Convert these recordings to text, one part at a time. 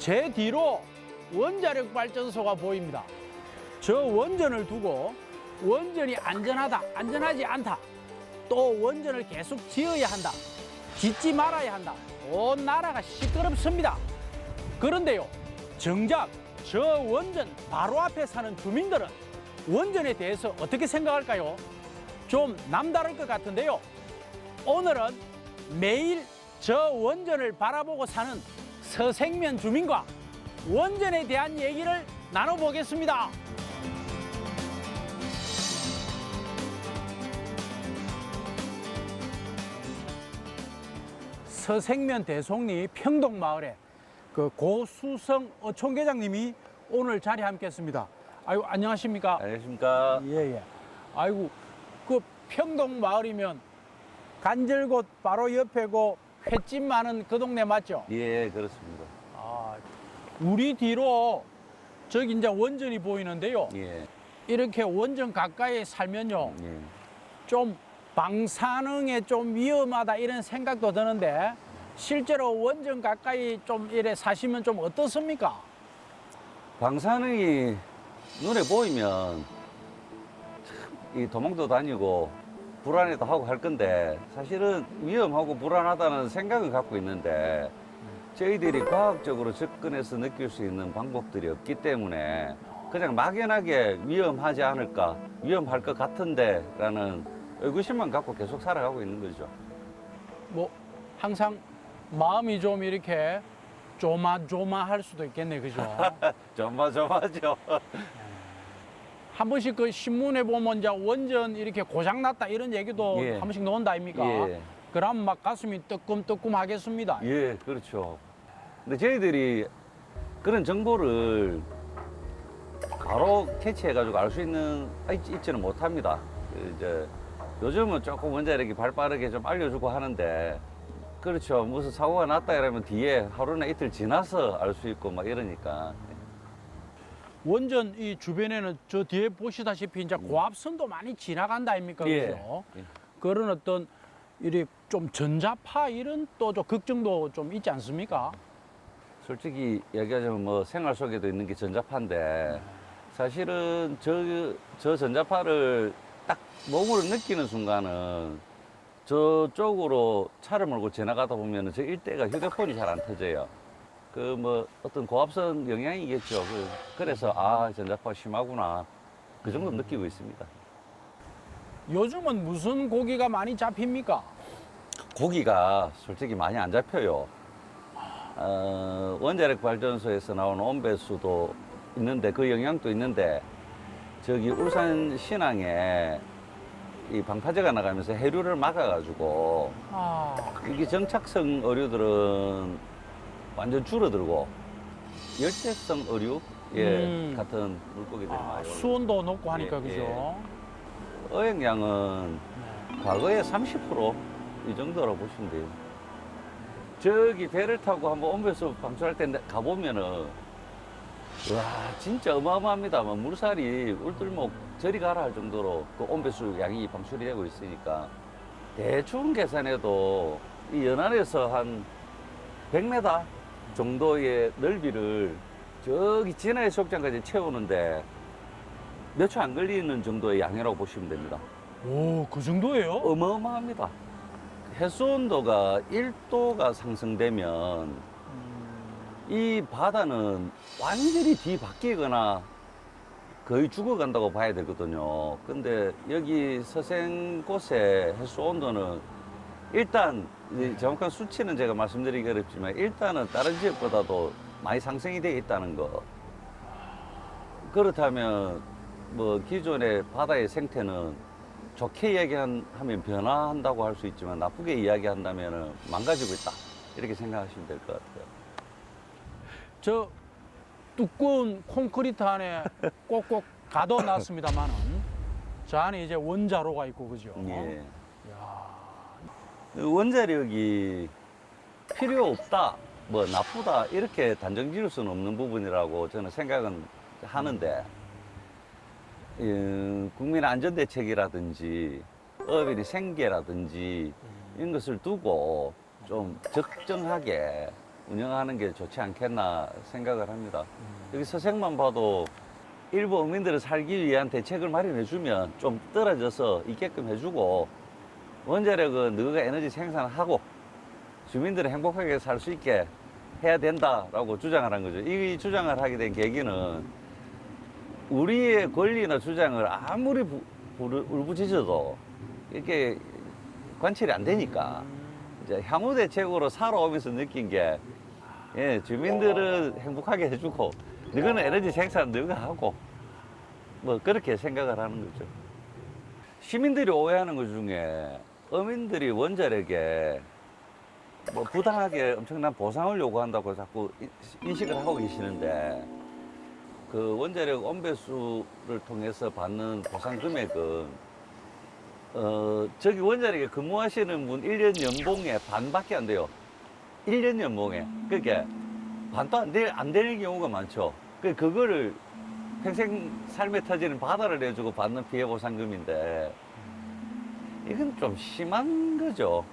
제 뒤로 원자력 발전소가 보입니다. 저 원전을 두고 원전이 안전하다, 안전하지 않다, 또 원전을 계속 지어야 한다, 짓지 말아야 한다. 온 나라가 시끄럽습니다. 그런데요, 정작 저 원전 바로 앞에 사는 주민들은 원전에 대해서 어떻게 생각할까요? 좀 남다를 것 같은데요. 오늘은 매일 저 원전을 바라보고 사는 서생면 주민과 원전에 대한 얘기를 나눠보겠습니다. 서생면 대송리 평동마을에 그 고수성 어촌계장님이 오늘 자리에 함께했습니다. 아이고, 안녕하십니까? 안녕하십니까. 예예. 아이고, 그 평동마을이면 간절곶 바로 옆에고 횟집 많은 그 동네 맞죠? 예, 그렇습니다. 아, 우리 뒤로 저기 이제 원전이 보이는데요. 예, 이렇게 원전 가까이 살면요, 예. 좀 방사능에 좀 위험하다 이런 생각도 드는데 실제로 원전 가까이 좀 이래 사시면 좀 어떻습니까? 방사능이 눈에 보이면 참 이 도망도 다니고 불안해도 하고 할 건데 사실은 위험하고 불안하다는 생각은 갖고 있는데 저희들이 과학적으로 접근해서 느낄 수 있는 방법들이 없기 때문에 그냥 막연하게 위험하지 않을까, 위험할 것 같은데 라는 의구심만 갖고 계속 살아가고 있는 거죠. 뭐 항상 마음이 좀 이렇게 조마조마할 수도 있겠네, 그죠? 조마조마하죠. 한 번씩 그 신문에 보면 이제 원전 이렇게 고장 났다 이런 얘기도 예. 한 번씩 나온다 아닙니까? 예. 그럼 막 가슴이 뜨끔뜨끔 하겠습니다. 예, 그렇죠. 근데 저희들이 그런 정보를 바로 캐치해가지고 알 수 있지는 못합니다. 이제 요즘은 조금 원자력이 발빠르게 좀 알려주고 하는데, 그렇죠. 무슨 사고가 났다 이러면 뒤에 하루나 이틀 지나서 알 수 있고 막 이러니까. 원전 이 주변에는 저 뒤에 보시다시피 이제 고압선도 많이 지나간다 아닙니까? 예. 그죠? 예. 그런 어떤 이리 좀 전자파 이런 또 좀 걱정도 좀 있지 않습니까? 솔직히 얘기하자면 뭐 생활 속에도 있는 게 전자파인데, 사실은 저 전자파를 딱 몸으로 느끼는 순간은 저쪽으로 차를 몰고 지나가다 보면 저 일대가 휴대폰이 잘 안 터져요. 그 뭐 어떤 고압선 영향이겠죠. 그래서 아, 전자파 심하구나. 그 정도 느끼고 있습니다. 요즘은 무슨 고기가 많이 잡힙니까? 고기가 솔직히 많이 안 잡혀요. 원자력 발전소에서 나오는 온배수도 있는데 그 영향도 있는데 저기 울산 신항에 이 방파제가 나가면서 해류를 막아가지고 아, 이게 정착성 어류들은 완전 줄어들고 열대성 어류 같은 물고기들이 많이 올라요. 수온도 높고 하니까 예, 그죠? 어획량은 과거에 30%이 정도라고 보시면 돼요. 저기 배를 타고 한번 온배수 방출할 때 가보면은 와 진짜 어마어마합니다. 뭐 물살이 울들목 저리 가라 할 정도로 그 온배수 양이 방출이 되고 있으니까 대충 계산해도 이 연안에서 한 100m 정도의 넓이를 저기 진해 해수욕장까지 채우는데 몇 초 안 걸리는 정도의 양이라고 보시면 됩니다. 오, 그 정도예요? 어마어마합니다. 해수 온도가 1도가 상승되면 이 바다는 완전히 뒤바뀌거나 거의 죽어간다고 봐야 되거든요. 근데 여기 서생 곳의 해수 온도는 일단 정확한 수치는 제가 말씀드리기 어렵지만 일단은 다른 지역보다도 많이 상승이 되어 있다는 거. 그렇다면 뭐 기존의 바다의 생태는 좋게 이야기하면 변화한다고 할 수 있지만 나쁘게 이야기한다면 망가지고 있다. 이렇게 생각하시면 될 것 같아요. 저 두꺼운 콘크리트 안에 꼭꼭 가둬놨습니다만은 저 안에 이제 원자로가 있고 그죠? 예. 원자력이 필요 없다, 뭐 나쁘다 이렇게 단정 지을 수는 없는 부분이라고 저는 생각은 하는데 국민 안전대책이라든지 어업인의 생계라든지 이런 것을 두고 좀 적정하게 운영하는 게 좋지 않겠나 생각을 합니다. 여기 서생만 봐도 일부 어민들을 살기 위한 대책을 마련해주면 좀 떨어져서 있게끔 해주고 원자력은 너가 에너지 생산하고 주민들이 행복하게 살 수 있게 해야 된다라고 주장을 한 거죠. 이 주장을 하게 된 계기는 우리의 권리나 주장을 아무리 울부짖어도 이렇게 관철이 안 되니까 이제 향후 대책으로 살아오면서 느낀 게 예, 주민들은 행복하게 해주고 너는 에너지 생산 너가 하고 뭐 그렇게 생각을 하는 거죠. 시민들이 오해하는 것 중에 어민들이 원자력에 뭐 부당하게 엄청난 보상을 요구한다고 자꾸 인식을 하고 계시는데 그 원자력 온배수를 통해서 받는 보상 금액은 저기 원자력에 근무하시는 분 1년 연봉의 반밖에 안 돼요. 1년 연봉에. 그러니까 반도 안 되는 경우가 많죠. 그거를 평생 삶의 터지는 바다를 내주고 받는 피해 보상금인데 이건 좀 심한 거죠.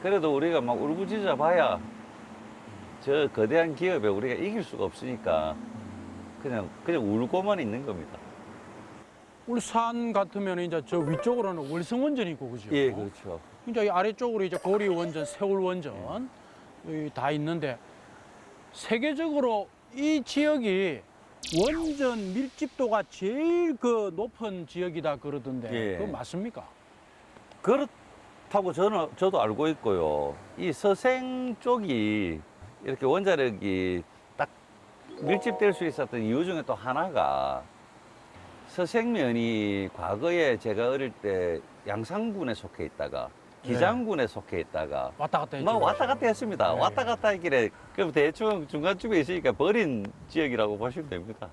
그래도 우리가 막 울부짖어 봐야 저 거대한 기업에 우리가 이길 수가 없으니까 그냥 울고만 있는 겁니다. 울산 같으면 이제 저 위쪽으로는 월성원전이 있고 그죠? 예, 그렇죠. 이제 이 아래쪽으로 이제 고리원전, 세월원전 다 있는데 세계적으로 이 지역이 원전 밀집도가 제일 그 높은 지역이다 그러던데 예. 그거 맞습니까? 그렇다고 저도 알고 있고요. 이 서생 쪽이 이렇게 원자력이 딱 밀집될 수 있었던 이유 중에 또 하나가 서생면이 과거에 제가 어릴 때 양산군에 속해 있다가 기장군에 속해 있다가 왔다 갔다 했죠. 막 왔다 갔다 했습니다. 네. 왔다 갔다 했길래 그럼 대충 중간쯤에 있으니까 버린 지역이라고 보시면 됩니다.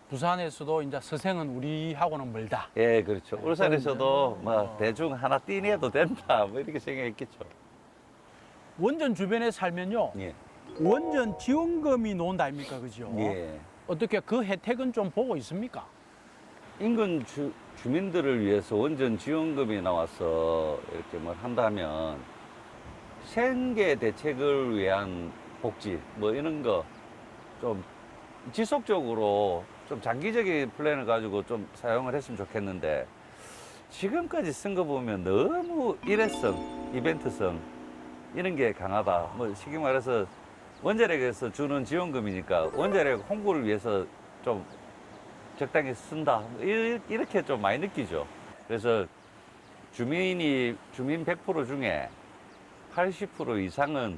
부산에서도 이제 서생은 우리하고는 멀다. 예, 그렇죠. 네, 울산에서도 뭐 어. 대충 하나 띠내도 된다 뭐 이렇게 생각했겠죠. 원전 주변에 살면요. 예. 원전 지원금이 나온다 아닙니까? 그죠? 예. 어떻게 그 혜택은 좀 보고 있습니까? 인근 주민들을 위해서 원전 지원금이 나와서 이렇게 뭘 한다면 생계 대책을 위한 복지 뭐 이런 거 좀 지속적으로 좀 장기적인 플랜을 가지고 좀 사용을 했으면 좋겠는데 지금까지 쓴 거 보면 너무 일회성, 이벤트성 이런 게 강하다. 뭐 쉽게 말해서 원자력에서 주는 지원금이니까 원자력 홍보를 위해서 좀 적당히 쓴다. 이렇게 좀 많이 느끼죠. 그래서 주민 100% 중에 80% 이상은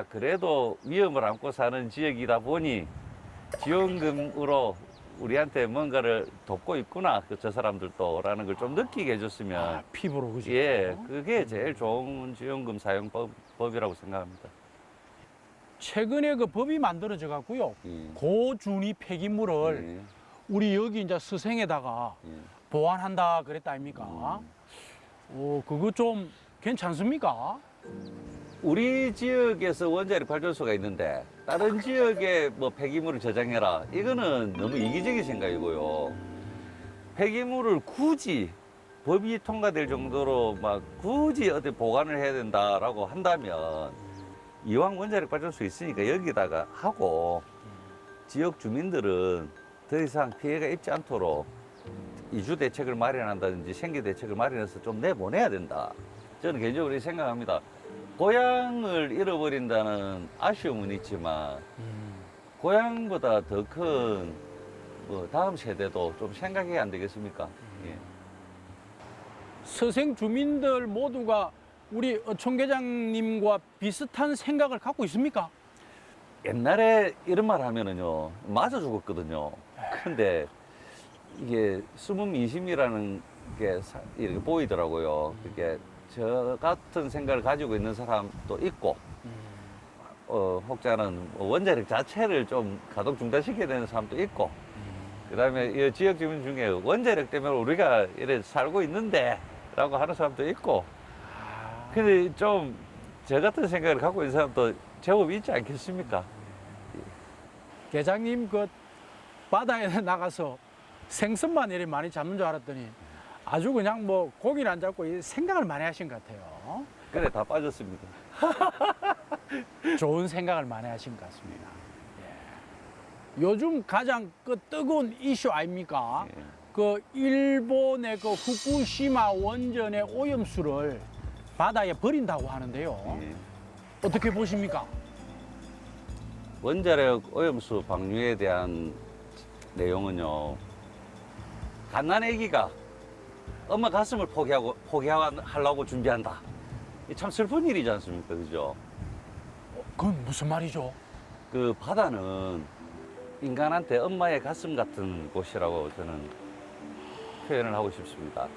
그래도 위험을 안고 사는 지역이다 보니 지원금으로 우리한테 뭔가를 돕고 있구나. 저 사람들도라는 걸 좀 느끼게 해줬으면 피부로 그죠? 예, 그게 제일 좋은 지원금 사용법이라고 생각합니다. 최근에 그 법이 만들어져 갖고요. 고준위 폐기물을 예, 우리 여기 이제 서생에다가 예. 보완한다 그랬다 아닙니까? 그거 좀 괜찮습니까? 우리 지역에서 원자력 발전소가 있는데 다른 지역에 뭐 폐기물을 저장해라. 이거는 너무 이기적인 생각이고요. 폐기물을 굳이 법이 통과될 정도로 막 굳이 어디 보관을 해야 된다라고 한다면 이왕 원자력 발전소 있으니까 여기다가 하고 지역 주민들은 더 이상 피해가 입지 않도록 이주 대책을 마련한다든지 생계 대책을 마련해서 좀 내보내야 된다. 저는 개인적으로 이렇게 생각합니다. 고향을 잃어버린다는 아쉬움은 있지만 고향보다 더 큰 다음 세대도 좀 생각해야 안 되겠습니까? 예. 서생 주민들 모두가 우리 총계장님과 비슷한 생각을 갖고 있습니까? 옛날에 이런 말 하면은요, 맞아 죽었거든요. 근데 이게 숨은 민심이라는 게 이렇게 보이더라고요. 그게 저 같은 생각을 가지고 있는 사람도 있고, 혹자는 원자력 자체를 좀 가동 중단시켜야 되는 사람도 있고, 그 다음에 이 지역 주민 중에 원자력 때문에 우리가 이래 살고 있는데, 라고 하는 사람도 있고, 근데 좀 저 같은 생각을 갖고 있는 사람도 제법 있지 않겠습니까? 계장님 그 바다에 나가서 생선만 이렇게 많이 잡는 줄 알았더니 아주 그냥 뭐 고기를 안 잡고 이 생각을 많이 하신 것 같아요. 그래, 다 빠졌습니다. 좋은 생각을 많이 하신 것 같습니다. 예. 요즘 가장 그 뜨거운 이슈 아닙니까? 예. 그 일본의 그 후쿠시마 원전의 오염수를 바다에 버린다고 하는데요. 예. 어떻게 보십니까? 원자력 오염수 방류에 대한 내용은요. 갓난 아기가 엄마 가슴을 포기하려고 준비한다. 이참 슬픈 일이지 않습니까? 그죠? 그건 무슨 말이죠? 그 바다는 인간한테 엄마의 가슴 같은 곳이라고 저는 표현을 하고 싶습니다.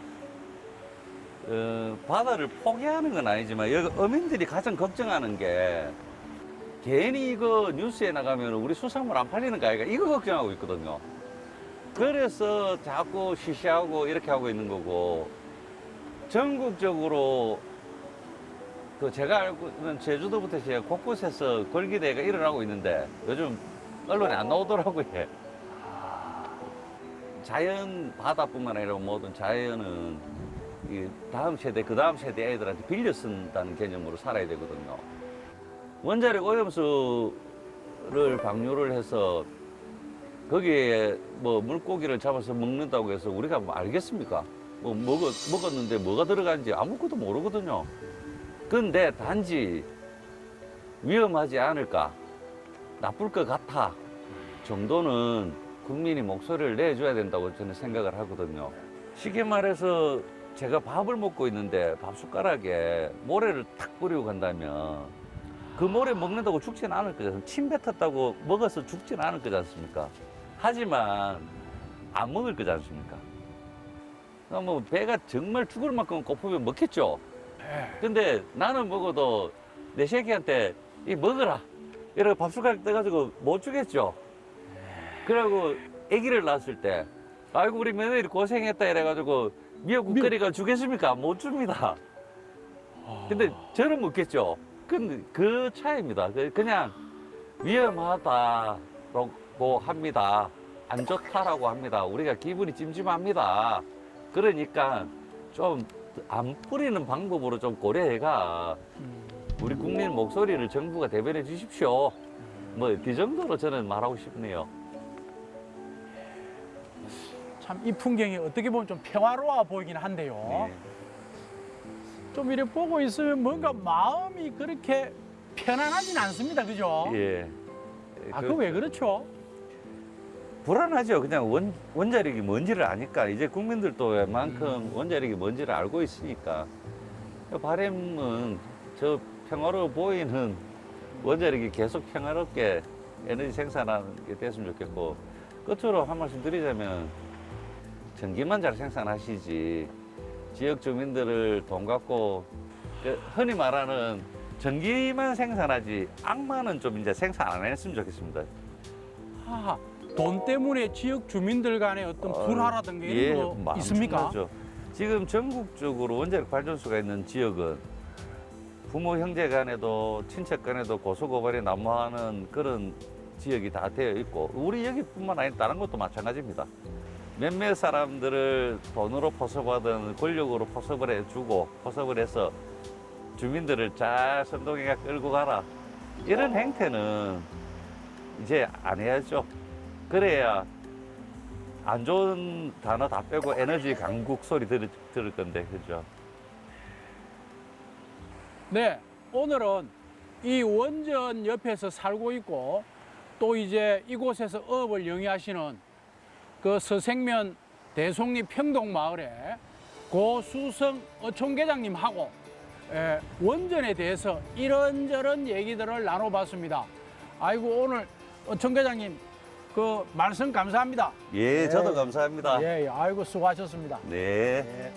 바다를 포기하는 건 아니지만 여기 어민들이 가장 걱정하는 게 괜히 이거 뉴스에 나가면 우리 수산물 안 팔리는 거 아이가 이거 걱정하고 있거든요. 그래서 자꾸 시시하고 이렇게 하고 있는 거고 전국적으로 그 제가 알고 있는 제주도부터 제가 곳곳에서 걸기대회가 일어나고 있는데 요즘 언론에 안 나오더라고요. 자연 바다뿐만 아니라 모든 자연은 이 다음 세대 그 다음 세대 애들한테 빌려 쓴다는 개념으로 살아야 되거든요. 원자력 오염수를 방류를 해서 거기에 뭐 물고기를 잡아서 먹는다고 해서 우리가 뭐 알겠습니까? 뭐 먹었는데 뭐가 들어간지 아무것도 모르거든요. 근데 단지 위험하지 않을까, 나쁠 것 같아 정도는 국민이 목소리를 내줘야 된다고 저는 생각을 하거든요. 쉽게 말해서 제가 밥을 먹고 있는데 밥 숟가락에 모래를 탁 뿌리고 간다면 그 모래 먹는다고 죽지는 않을 거잖아요. 침 뱉었다고 먹어서 죽지는 않을 거지 않습니까? 하지만 안 먹을 거지 않습니까? 그러니까 뭐 배가 정말 죽을 만큼 고프면 먹겠죠. 근데 나는 먹어도 내 새끼한테 이 먹어라 이러고 밥 숟가락 떠가지고 못 주겠죠. 그러고 아기를 낳았을 때 아이고 우리 며느리 고생했다 이래가지고 미역국거리가 주겠습니까? 못 줍니다. 근데 저는 먹겠죠. 근데 그 차이입니다. 그냥 위험하다고 합니다. 안 좋다라고 합니다. 우리가 기분이 찜찜합니다. 그러니까 좀 안 뿌리는 방법으로 좀 고려해가 우리 국민 목소리를 정부가 대변해 주십시오. 뭐 그 정도로 저는 말하고 싶네요. 참 이 풍경이 어떻게 보면 좀 평화로워 보이긴 한데요. 네. 좀 이렇게 보고 있으면 뭔가 마음이 그렇게 편안하진 않습니다. 그죠? 예. 아, 그거 왜 그렇죠? 불안하죠. 그냥 원자력이 뭔지를 아니까 이제 국민들도 웬만큼 원자력이 뭔지를 알고 있으니까 바람은 저 평화로워 보이는 원자력이 계속 평화롭게 에너지 생산하는 게 됐으면 좋겠고 끝으로 한 말씀 드리자면 전기만 잘 생산하시지 지역 주민들을 돈 갖고 흔히 말하는 전기만 생산하지 악마는 좀 이제 생산 안 했으면 좋겠습니다. 아, 돈 때문에 지역 주민들 간에 어떤 불화라든가 이런 거 있습니까? 많죠. 지금 전국적으로 원자력 발전소가 있는 지역은 부모 형제 간에도 친척 간에도 고소고발이 난무하는 그런 지역이 다 되어 있고 우리 여기뿐만 아니라 다른 것도 마찬가지입니다. 몇몇 사람들을 돈으로 포섭하든 권력으로 포섭을 해주고 포섭을 해서 주민들을 잘 선동해가 끌고 가라 이런 행태는 이제 안 해야죠. 그래야 안 좋은 단어 다 빼고 에너지 강국 소리 들을 건데 그죠? 네, 오늘은 이 원전 옆에서 살고 있고 또 이제 이곳에서 어업을 영위하시는 그 서생면 대송리 평동마을의 고수성 어촌계장님하고 원전에 대해서 이런저런 얘기들을 나눠봤습니다. 아이고 오늘 어촌계장님 그 말씀 감사합니다. 예, 저도 감사합니다. 예, 아이고 수고하셨습니다. 네. 예.